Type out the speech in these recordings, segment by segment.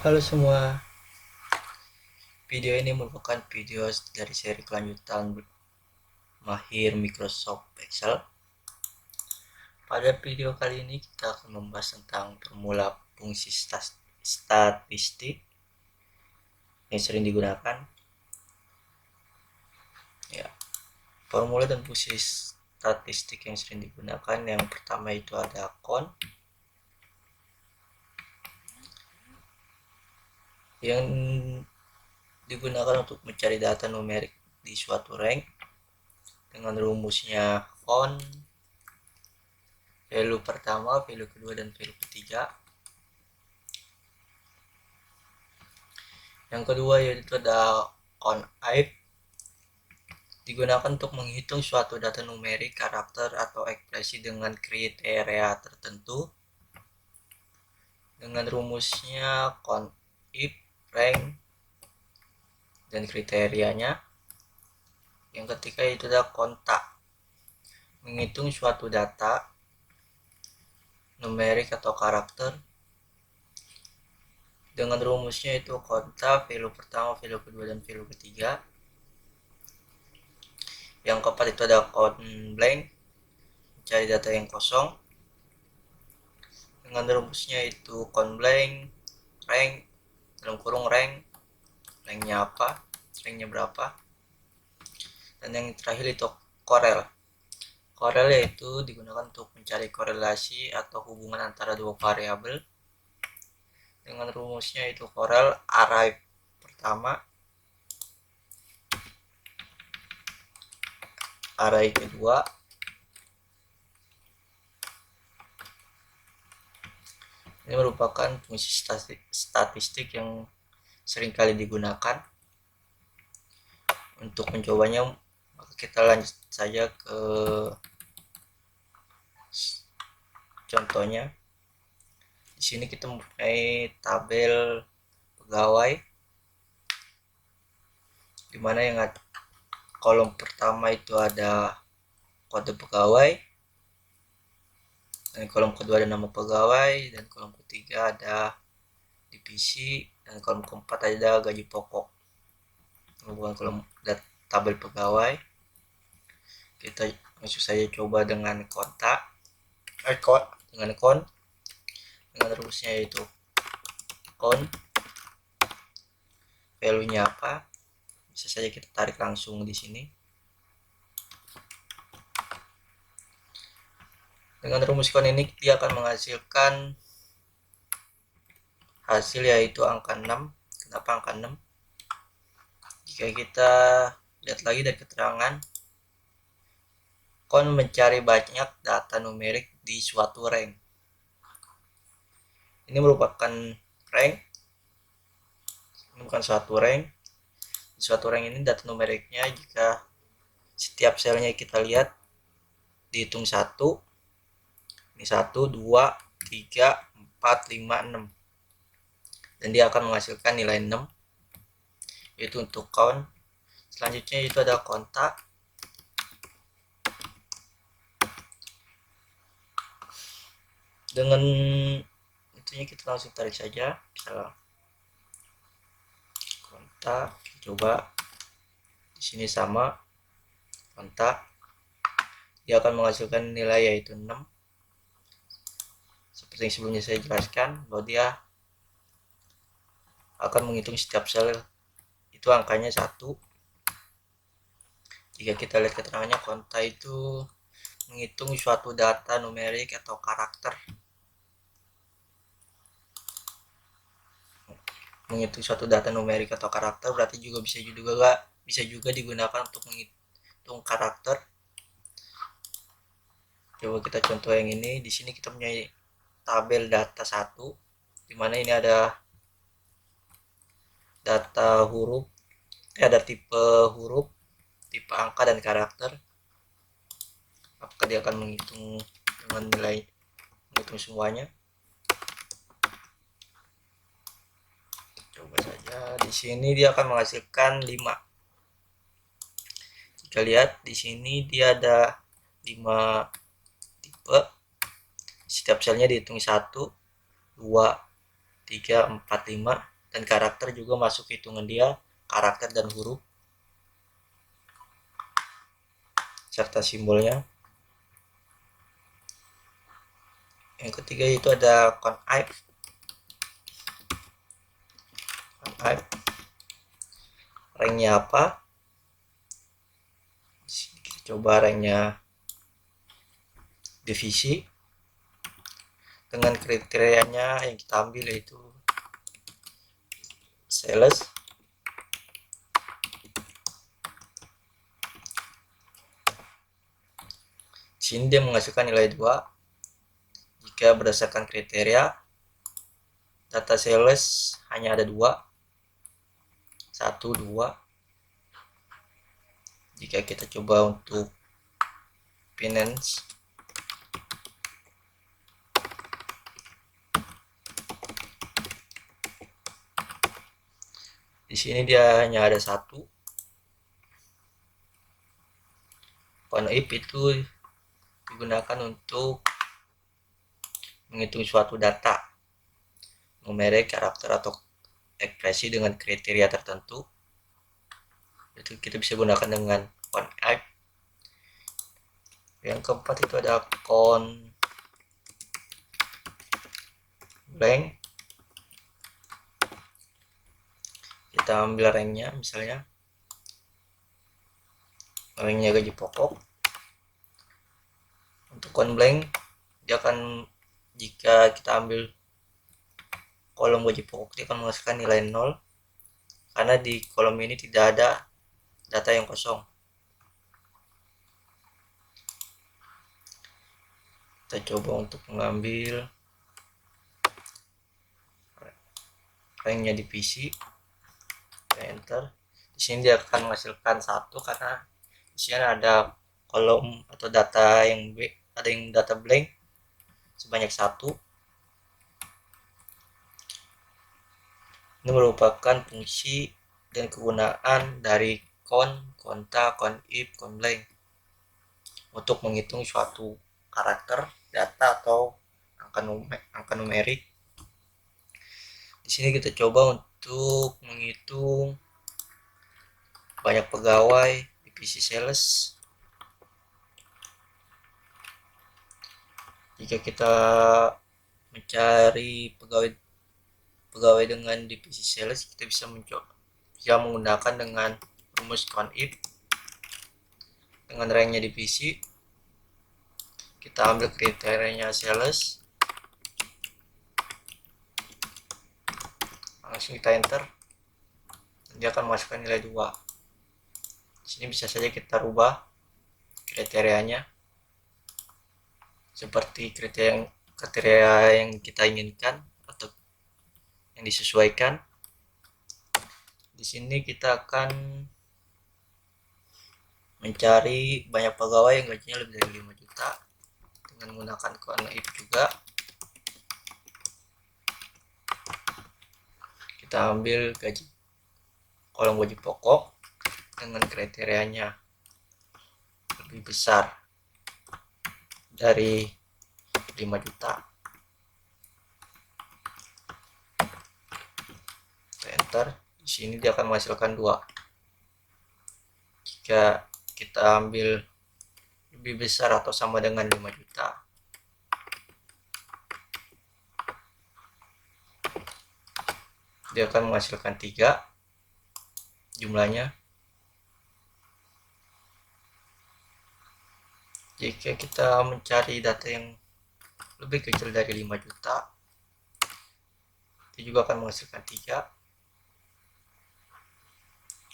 Halo semua, video ini merupakan video dari seri kelanjutan Mahir Microsoft Excel. Pada video kali ini kita akan membahas tentang formula fungsi statistik yang sering digunakan. Ya, formula dan fungsi statistik yang sering digunakan, yang pertama itu ada cont, yang digunakan untuk mencari data numerik di suatu rank dengan rumusnya cont, value pertama, value kedua, dan value ketiga. Yang kedua yaitu ada conif, digunakan untuk menghitung suatu data numerik, karakter, atau ekspresi dengan kriteria tertentu dengan rumusnya conif, rank, dan kriterianya. Yang ketiga itu ada konta, menghitung suatu data numerik atau karakter dengan rumusnya itu konta, value pertama, value kedua, dan value ketiga. Yang keempat itu ada count blank, mencari data yang kosong dengan rumusnya itu count blank, rank, dalam kurung rank, ranknya apa, ranknya berapa. Dan yang terakhir itu korel. Korel yaitu digunakan untuk mencari korelasi atau hubungan antara dua variabel dengan rumusnya itu korel array pertama, array kedua, ini merupakan fungsi statistik yang seringkali digunakan. Untuk mencobanya, maka kita lanjut saja ke contohnya. Di sini kita mempunyai tabel pegawai, dimana yang kolom pertama itu ada kode pegawai, dan kolom kedua ada nama pegawai, dan kolom ketiga ada divisi, dan kolom keempat ada gaji pokok. Bukan kolom tabel pegawai. Kita langsung saja coba dengan konta, dengan cont, dengan rumusnya yaitu cont, value-nya apa, bisa saja kita tarik langsung di sini. Dengan rumus cont ini dia akan menghasilkan hasil yaitu angka 6. Kenapa angka 6? Jika kita lihat lagi dari keterangan, cont mencari banyak data numerik di suatu rank. Ini merupakan rank, ini bukan suatu rank. Di suatu rank ini data numeriknya, jika setiap selnya kita lihat dihitung 1, ini 1, 2, 3, 4, 5, 6, dan dia akan menghasilkan nilai 6, yaitu untuk count. Selanjutnya itu ada konta, dengan itunya kita langsung tarik saja. Misalnya konta, kita coba di sini sama konta, dia akan menghasilkan nilai yaitu 6. Seperti yang sebelumnya saya jelaskan, bahwa dia akan menghitung setiap sel itu angkanya 1. Jika kita lihat keterangannya, konta itu menghitung suatu data numerik atau karakter. Menghitung suatu data numerik atau karakter berarti juga bisa juga digunakan untuk menghitung karakter. Coba kita contoh yang ini. Di sini kita punya tabel data 1, dimana ini ada data huruf, ada tipe huruf, tipe angka, dan karakter. Apakah dia akan menghitung dengan nilai, menghitung semuanya? Coba saja. Di sini dia akan menghasilkan 5. Jika lihat di sini dia ada 5 tipe. Setiap selnya dihitung 1, 2, 3, 4, 5. dan karakter juga masuk hitungan dia, karakter dan huruf serta simbolnya. Yang ketiga itu ada conif. Ranknya apa? Kita coba ranknya divisi dengan kriterianya yang kita ambil yaitu sales, sini dia menghasilkan nilai 2 jika berdasarkan kriteria data sales hanya ada 2, 1, 2. Jika kita coba untuk finance, di sini dia hanya ada 1. Conif itu digunakan untuk menghitung suatu data, numerik, karakter, atau ekspresi dengan kriteria tertentu. Itu kita bisa gunakan dengan conif. Yang keempat itu ada conblank. Kita ambil ranknya, misalnya ranknya gaji pokok. Untuk conblank dia akan, jika kita ambil kolom gaji pokok, dia akan menghasilkan nilai 0 karena di kolom ini tidak ada data yang kosong. Kita coba untuk mengambil ranknya divisi, enter. Di sini dia akan menghasilkan 1 karena di sini ada kolom atau data yang ada yang data blank sebanyak 1. Ini merupakan fungsi dan kegunaan dari conta, conif, conblank untuk menghitung suatu karakter, data, atau angka numerik. Di sini kita coba untuk menghitung banyak pegawai divisi sales. Jika kita mencari pegawai dengan divisi sales, kita bisa menggunakan dengan rumus conif dengan ranknya divisi. Kita ambil kriterianya sales, langsung kita enter, dia akan masukkan nilai 2. Di sini bisa saja kita rubah kriterianya seperti kriteria yang kita inginkan atau yang disesuaikan. Di sini kita akan mencari banyak pegawai yang gajinya lebih dari 5 juta dengan menggunakan conif juga. Kita ambil kolom gaji pokok dengan kriterianya lebih besar dari 5 juta. Kita enter. Di sini dia akan menghasilkan 2. Jika kita ambil lebih besar atau sama dengan 5 juta, dia akan menghasilkan 3 jumlahnya. Jika kita mencari data yang lebih kecil dari 5 juta, itu juga akan menghasilkan 3.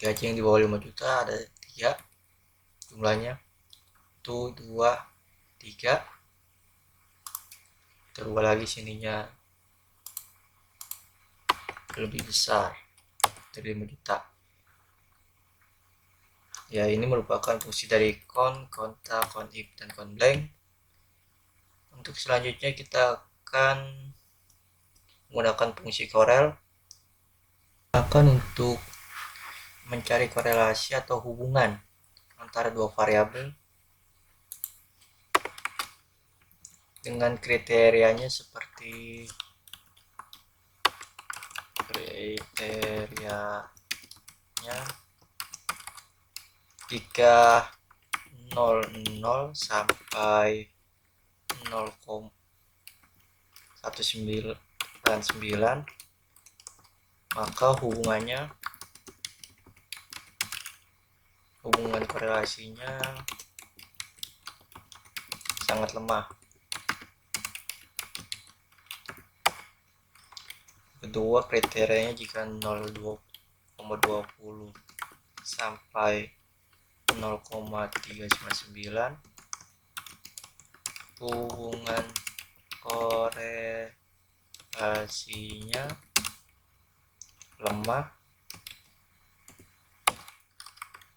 Gaji yang di bawah 5 juta ada 3 jumlahnya. 1, 2, 3. Kita rubah lagi sininya lebih besar dari 5 juta. Ya, ini merupakan fungsi dari conta, conif, dan conblank. Untuk selanjutnya kita akan menggunakan fungsi corel. Untuk mencari korelasi atau hubungan antara dua variabel dengan kriterianya seperti kriterianya jika 00 sampai 0,199, maka hubungan korelasinya sangat lemah. Kedua, kriterianya jika 0,20 sampai 0,399, hubungan korelasinya lemah.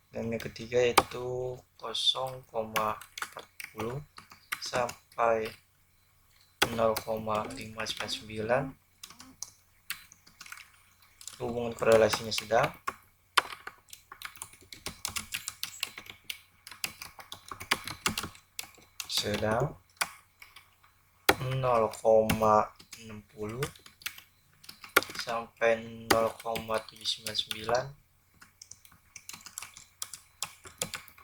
Dan yang ketiga yaitu 0,40 sampai 0,599, hubungan korelasinya sedang. Sedang 0,60 sampai 0,799,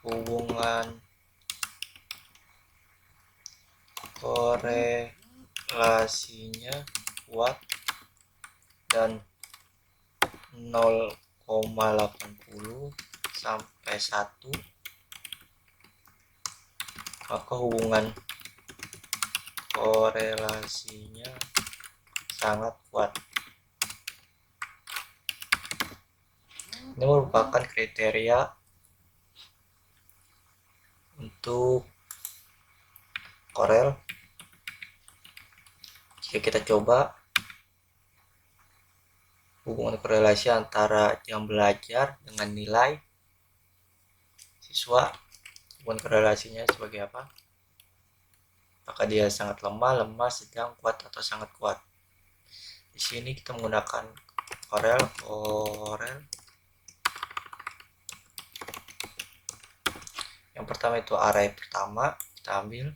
hubungan korelasinya kuat. Dan 0,80 sampai 1, maka hubungan korelasinya sangat kuat. Ini merupakan kriteria untuk Corel. Jika kita coba hubungan korelasi antara jam belajar dengan nilai siswa, hubungan korelasinya sebagai apa? Apakah dia sangat lemah, sedang, kuat, atau sangat kuat? Di sini kita menggunakan Corel. Yang pertama itu array pertama, kita ambil.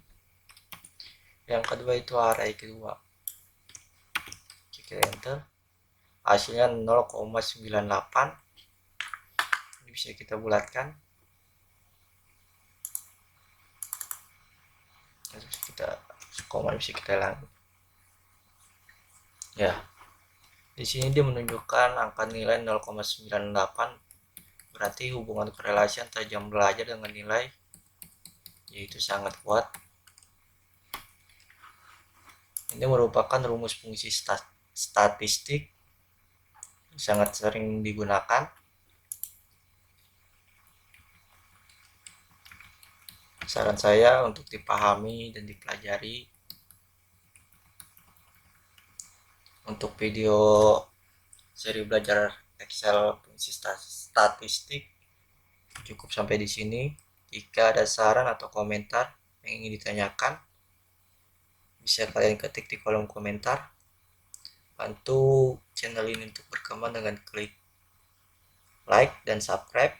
Yang kedua itu array kedua. Kita enter. Hasilnya 0,98. Ini bisa kita bulatkan. Bisa kita hilang. Ya. Di sini dia menunjukkan angka nilai 0,98. Berarti hubungan korelasi antara jam belajar dengan nilai yaitu sangat kuat. Ini merupakan rumus fungsi statistik sangat sering digunakan. Saran saya untuk dipahami dan dipelajari. Untuk video seri belajar Excel fungsi statistik cukup sampai di sini. Jika ada saran atau komentar yang ingin ditanyakan, bisa kalian ketik di kolom komentar. Bantu channel ini untuk berkembang dengan klik like dan subscribe.